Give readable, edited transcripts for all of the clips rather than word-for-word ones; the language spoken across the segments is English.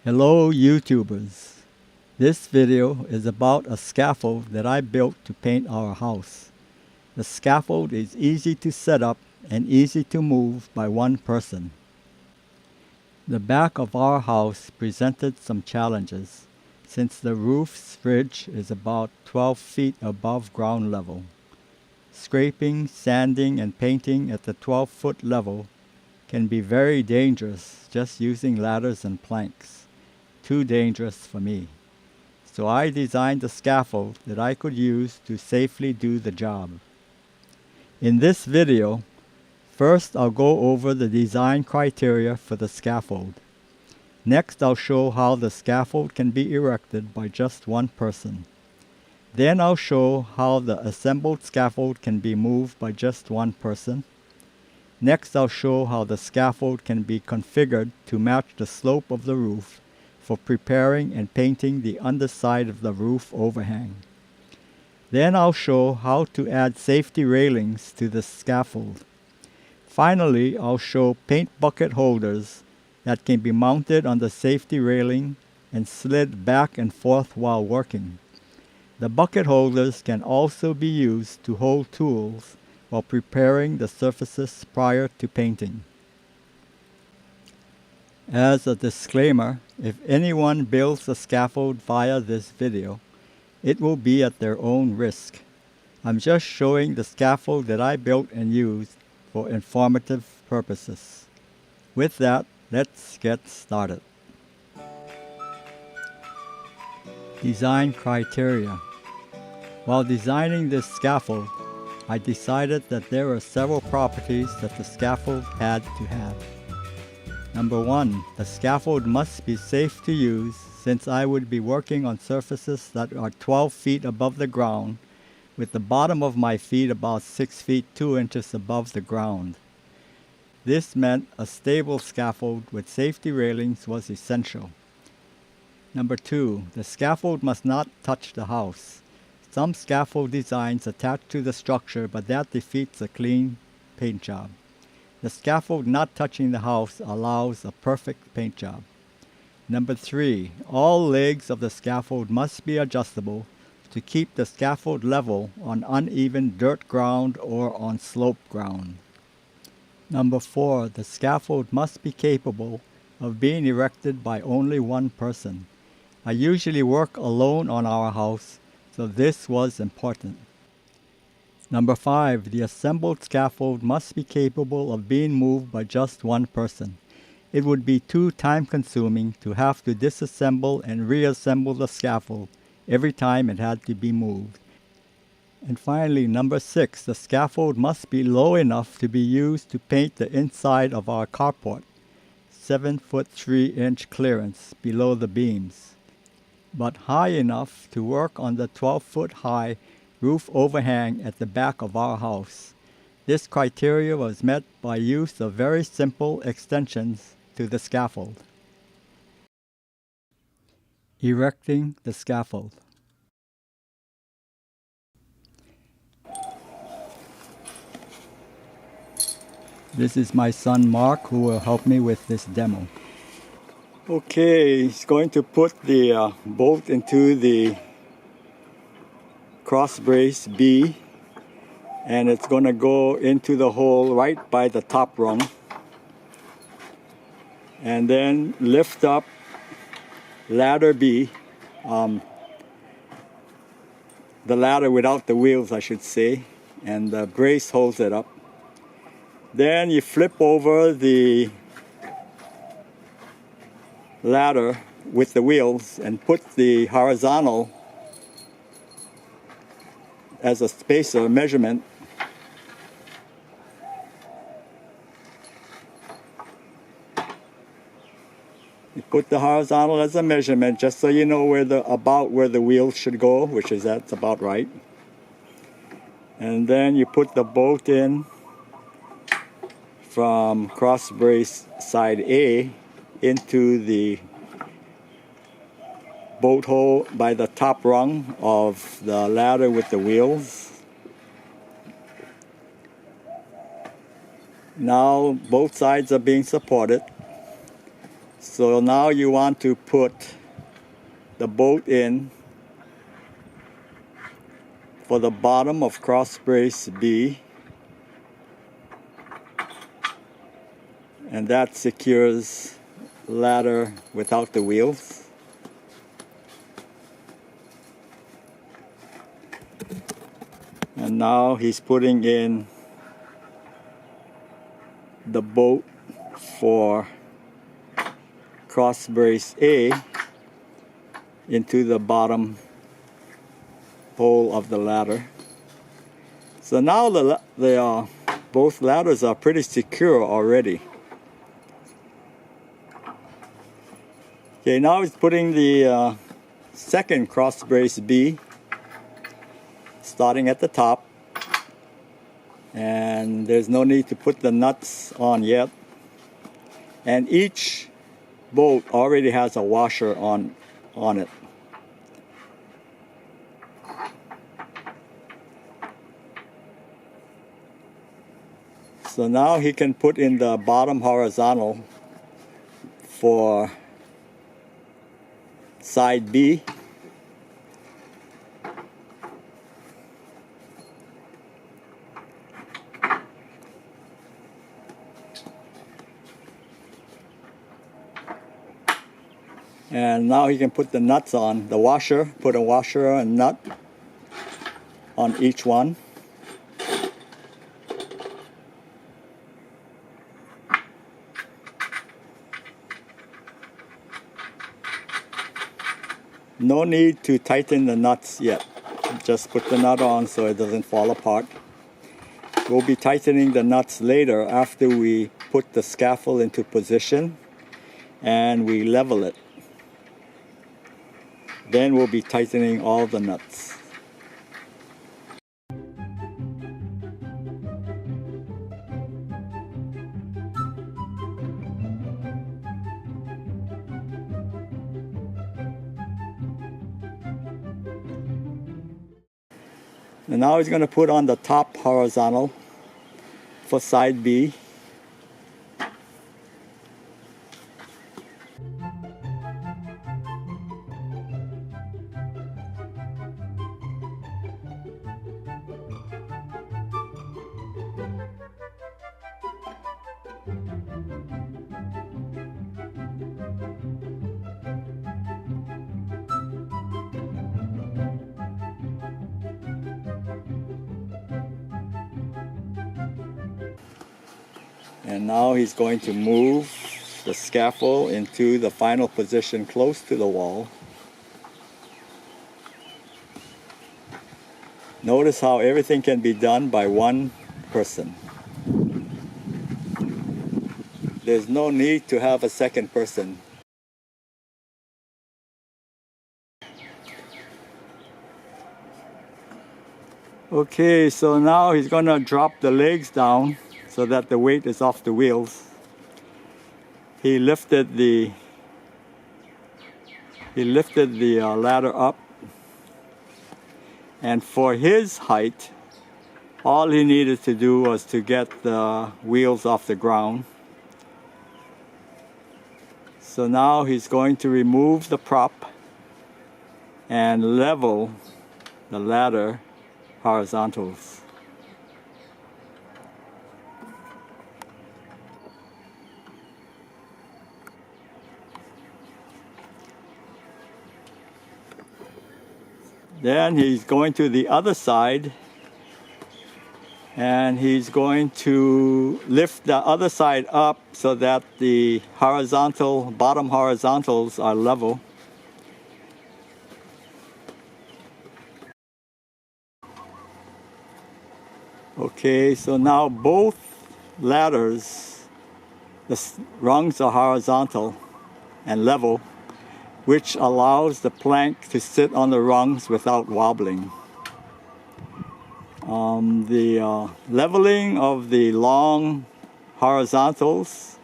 Hello YouTubers. This video is about a scaffold that I built to paint our house. The scaffold is easy to set up and easy to move by one person. The back of our house presented some challenges since the roof's ridge is about 12 feet above ground level. Scraping, sanding, and painting at the 12-foot level can be very dangerous just using ladders and planks. Too dangerous for me. So I designed a scaffold that I could use to safely do the job. In this video, first I'll go over the design criteria for the scaffold. Next I'll show how the scaffold can be erected by just one person. Then I'll show how the assembled scaffold can be moved by just one person. Next I'll show how the scaffold can be configured to match the slope of the roof for preparing and painting the underside of the roof overhang. Then I'll show how to add safety railings to the scaffold. Finally, I'll show paint bucket holders that can be mounted on the safety railing and slid back and forth while working. The bucket holders can also be used to hold tools while preparing the surfaces prior to painting. As a disclaimer, if anyone builds a scaffold via this video, it will be at their own risk. I'm just showing the scaffold that I built and used for informative purposes. With that, let's get started. Design criteria. While designing this scaffold, I decided that there were several properties that the scaffold had to have. Number 1, the scaffold must be safe to use since I would be working on surfaces that are 12 feet above the ground, with the bottom of my feet about 6 feet 2 inches above the ground. This meant a stable scaffold with safety railings was essential. Number 2, the scaffold must not touch the house. Some scaffold designs attach to the structure, but that defeats a clean paint job. The scaffold not touching the house allows a perfect paint job. Number 3, all legs of the scaffold must be adjustable to keep the scaffold level on uneven dirt ground or on sloped ground. Number 4, the scaffold must be capable of being erected by only one person. I usually work alone on our house, so this was important. Number 5, the assembled scaffold must be capable of being moved by just one person. It would be too time-consuming to have to disassemble and reassemble the scaffold every time it had to be moved. And finally, number 6, the scaffold must be low enough to be used to paint the inside of our carport, 7-foot 3-inch clearance below the beams, but high enough to work on the 12-foot high roof overhang at the back of our house. This criteria was met by use of very simple extensions to the scaffold. Erecting the scaffold. This is my son Mark, who will help me with this demo. Okay, he's going to put the bolt into the cross brace B, and it's going to go into the hole right by the top rung, and then lift up ladder B, the ladder without the wheels I should say, and the brace holds it up. Then you flip over the ladder with the wheels and put the horizontal as a spacer measurement. You put the horizontal as a measurement just so you know about where the wheels should go, which is that's about right. And then you put the bolt in from cross brace side A into the bolt hole by the top rung of the ladder with the wheels. Now both sides are being supported. So now you want to put the bolt in for the bottom of cross brace B, and that secures ladder without the wheels. And now he's putting in the bolt for cross brace A into the bottom hole of the ladder. So now both ladders are pretty secure already. Okay, now he's putting the second cross brace B, starting at the top, and there's no need to put the nuts on yet. And each bolt already has a washer on it. So now he can put in the bottom horizontal for side B. And now he can put the nuts on the washer, put a washer and nut on each one. No need to tighten the nuts yet. Just put the nut on so it doesn't fall apart. We'll be tightening the nuts later after we put the scaffold into position and we level it. Then we'll be tightening all the nuts. And now he's going to put on the top horizontal for side B. And now he's going to move the scaffold into the final position close to the wall. Notice how everything can be done by one person. There's no need to have a second person. Okay, so now he's going to drop the legs down so that the weight is off the wheels. He lifted the ladder up, and for his height, all he needed to do was to get the wheels off the ground. So now he's going to remove the prop and level the ladder horizontals. Then he's going to the other side and he's going to lift the other side up so that the bottom horizontals are level. Okay, so now both ladders, the rungs are horizontal and level, which allows the plank to sit on the rungs without wobbling. The leveling of the long horizontals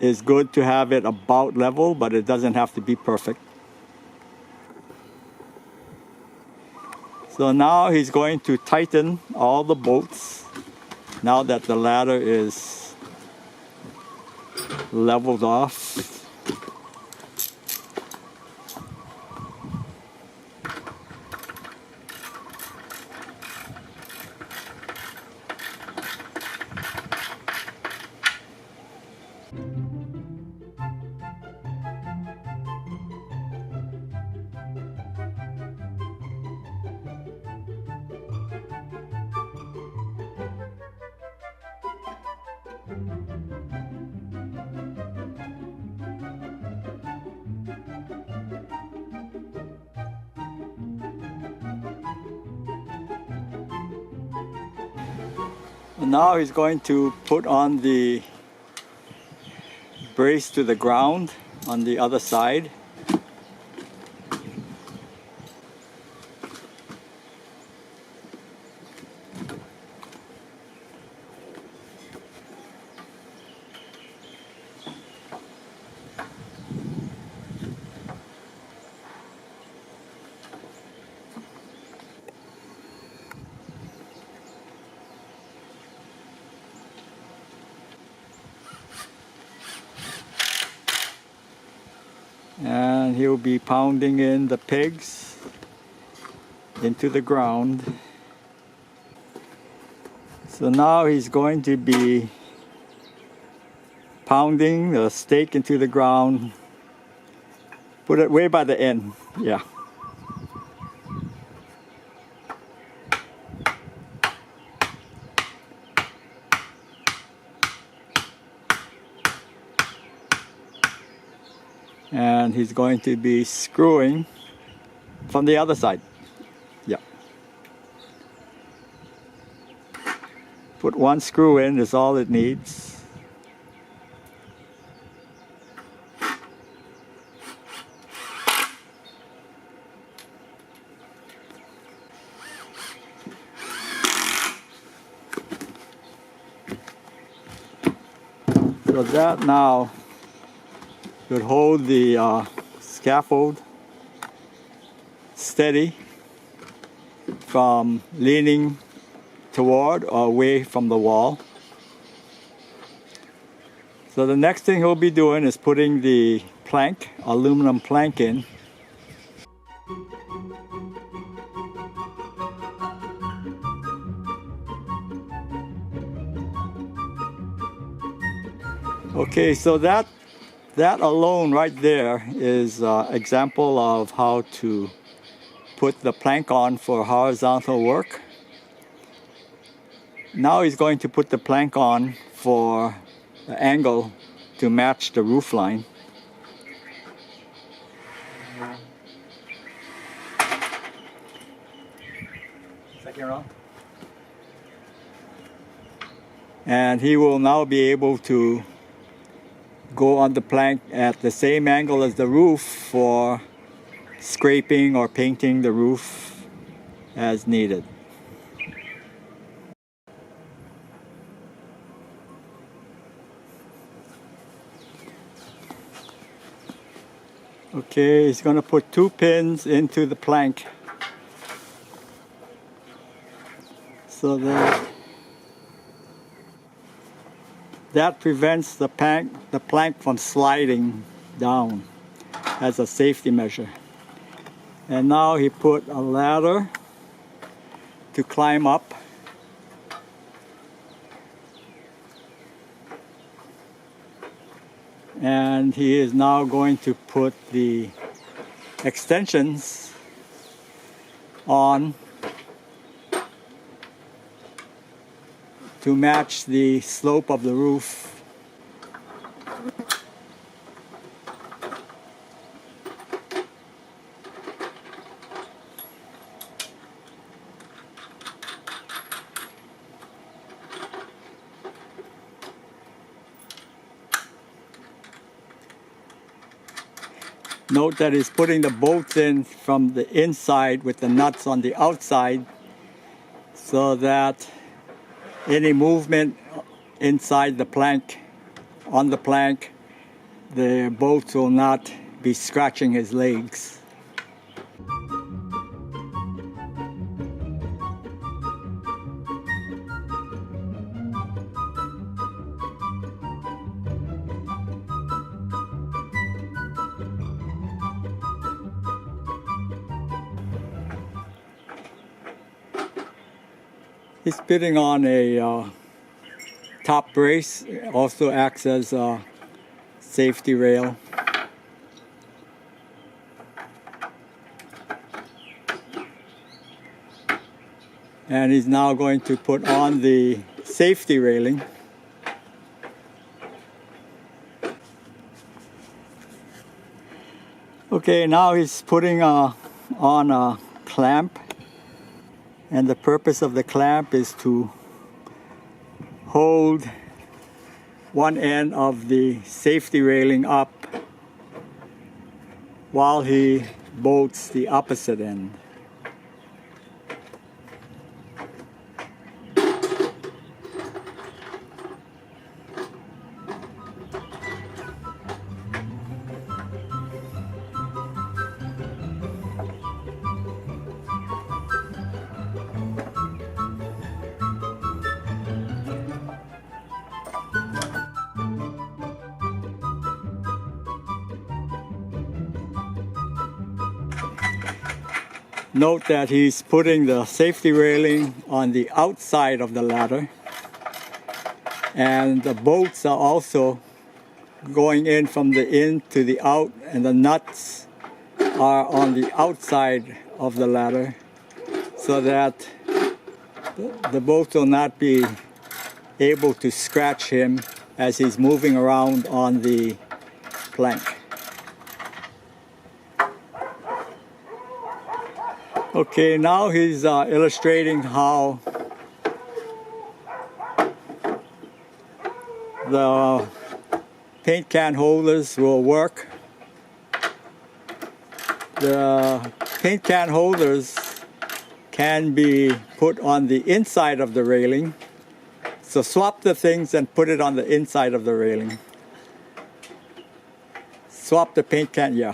is good to have it about level, but it doesn't have to be perfect. So now he's going to tighten all the bolts now that the ladder is leveled off. And now he's going to put on the brace to the ground on the other side. And he'll be pounding in the pegs into the ground. So now he's going to be pounding the stake into the ground. Put it way by the end, yeah. And he's going to be screwing from the other side. Yeah. Put one screw in is all it needs. So that now should hold the scaffold steady from leaning toward or away from the wall. So the next thing he'll be doing is putting the plank, aluminum plank in. Okay, so that alone right there is an example of how to put the plank on for horizontal work. Now he's going to put the plank on for the angle to match the roof line. Second round. And he will now be able to go on the plank at the same angle as the roof for scraping or painting the roof as needed. Okay, he's going to put 2 pins into the plank so that prevents the plank from sliding down as a safety measure. And now he put a ladder to climb up. And he is now going to put the extensions on to match the slope of the roof. Note that he's putting the bolts in from the inside with the nuts on the outside so that any movement inside the plank, on the plank, the bolts will not be scratching his legs. He's putting on a top brace, also acts as a safety rail. And he's now going to put on the safety railing. Okay, now he's putting on a clamp, and the purpose of the clamp is to hold one end of the safety railing up while he bolts the opposite end. Note that he's putting the safety railing on the outside of the ladder, and the bolts are also going in from the in to the out, and the nuts are on the outside of the ladder so that the bolts will not be able to scratch him as he's moving around on the plank. Okay, now he's illustrating how the paint can holders will work. The paint can holders can be put on the inside of the railing. So swap the things and put it on the inside of the railing. Swap the paint can, yeah.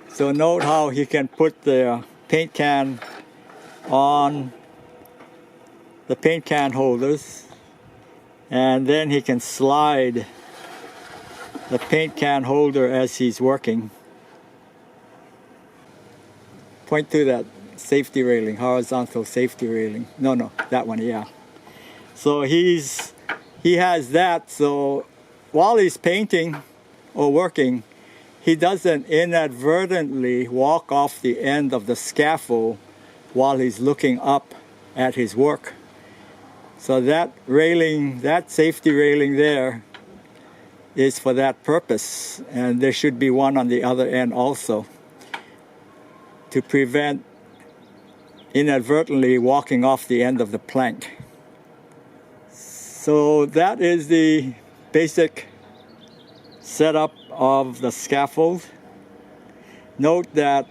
So note how he can put the paint can on the paint can holders, and then he can slide the paint can holder as he's working. Point to that safety railing, horizontal safety railing. No, that one, yeah. So he has that, so while he's painting or working, he doesn't inadvertently walk off the end of the scaffold while he's looking up at his work. So that railing, that safety railing there, is for that purpose, and there should be one on the other end also to prevent inadvertently walking off the end of the plank. So that is the basic setup of the scaffold. Note that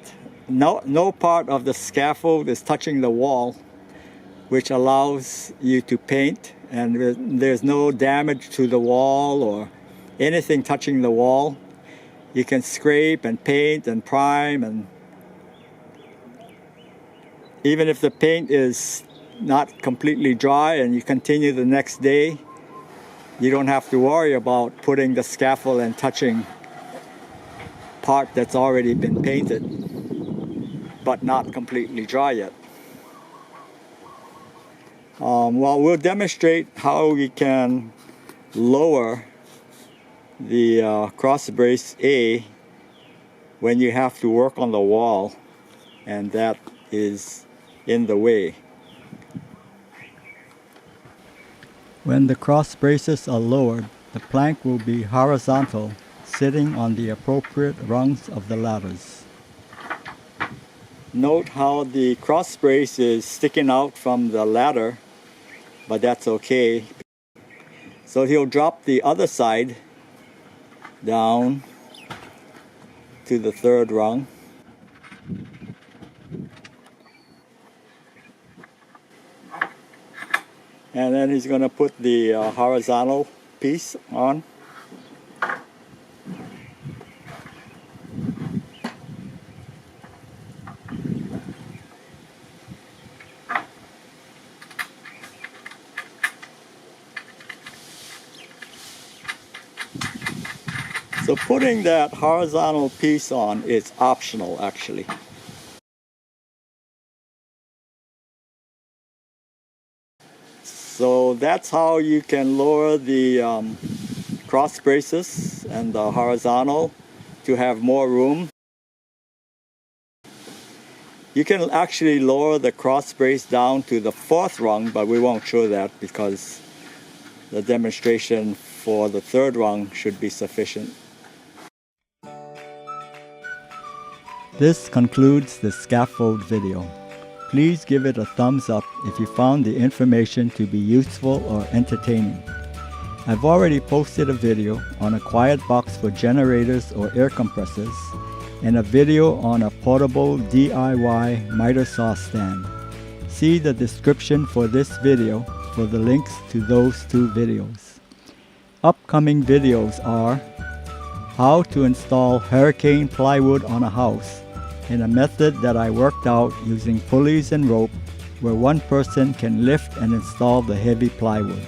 no part of the scaffold is touching the wall, which allows you to paint, and there's no damage to the wall or anything touching the wall. You can scrape and paint and prime, and even if the paint is not completely dry and you continue the next day, you don't have to worry about putting the scaffold and touching part that's already been painted but not completely dry yet. Well, we'll demonstrate how we can lower the cross brace A when you have to work on the wall and that is in the way. When the cross braces are lowered, the plank will be horizontal, sitting on the appropriate rungs of the ladders. Note how the cross brace is sticking out from the ladder, but that's okay. So he'll drop the other side down to the third rung. And then he's going to put the horizontal piece on. So putting that horizontal piece on is optional actually. So that's how you can lower the cross braces and the horizontal to have more room. You can actually lower the cross brace down to the 4th rung, but we won't show that because the demonstration for the 3rd rung should be sufficient. This concludes the scaffold video. Please give it a thumbs up if you found the information to be useful or entertaining. I've already posted a video on a quiet box for generators or air compressors and a video on a portable DIY miter saw stand. See the description for this video for the links to those 2 videos. Upcoming videos are how to install hurricane plywood on a house in a method that I worked out using pulleys and rope where one person can lift and install the heavy plywood.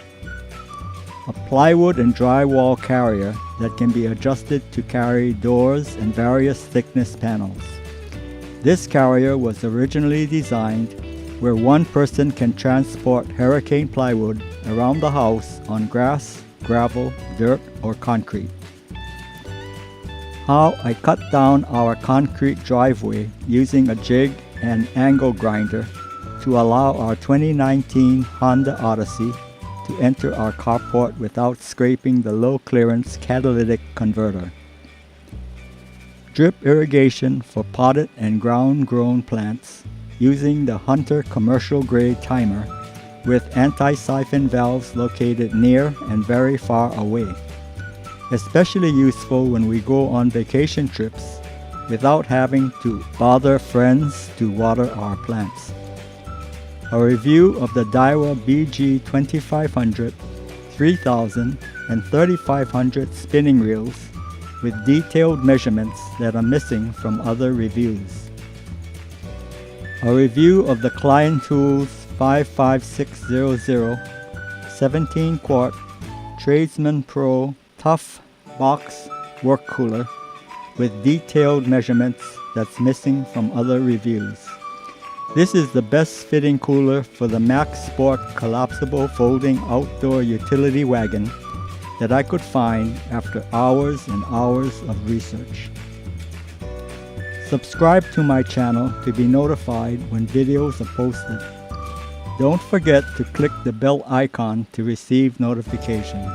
A plywood and drywall carrier that can be adjusted to carry doors and various thickness panels. This carrier was originally designed where one person can transport hurricane plywood around the house on grass, gravel, dirt, or concrete. How I cut down our concrete driveway using a jig and angle grinder to allow our 2019 Honda Odyssey to enter our carport without scraping the low clearance catalytic converter. Drip irrigation for potted and ground grown plants using the Hunter commercial grade timer with anti-siphon valves located near and very far away. Especially useful when we go on vacation trips without having to bother friends to water our plants. A review of the Daiwa BG 2500, 3000, and 3500 spinning reels with detailed measurements that are missing from other reviews. A review of the Klein Tools 55600 17 quart Tradesman Pro Tough Box Work Cooler with detailed measurements that's missing from other reviews. This is the best fitting cooler for the Max Sport collapsible folding outdoor utility wagon that I could find after hours and hours of research. Subscribe to my channel to be notified when videos are posted. Don't forget to click the bell icon to receive notifications.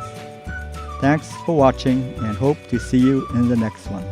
Thanks for watching and hope to see you in the next one.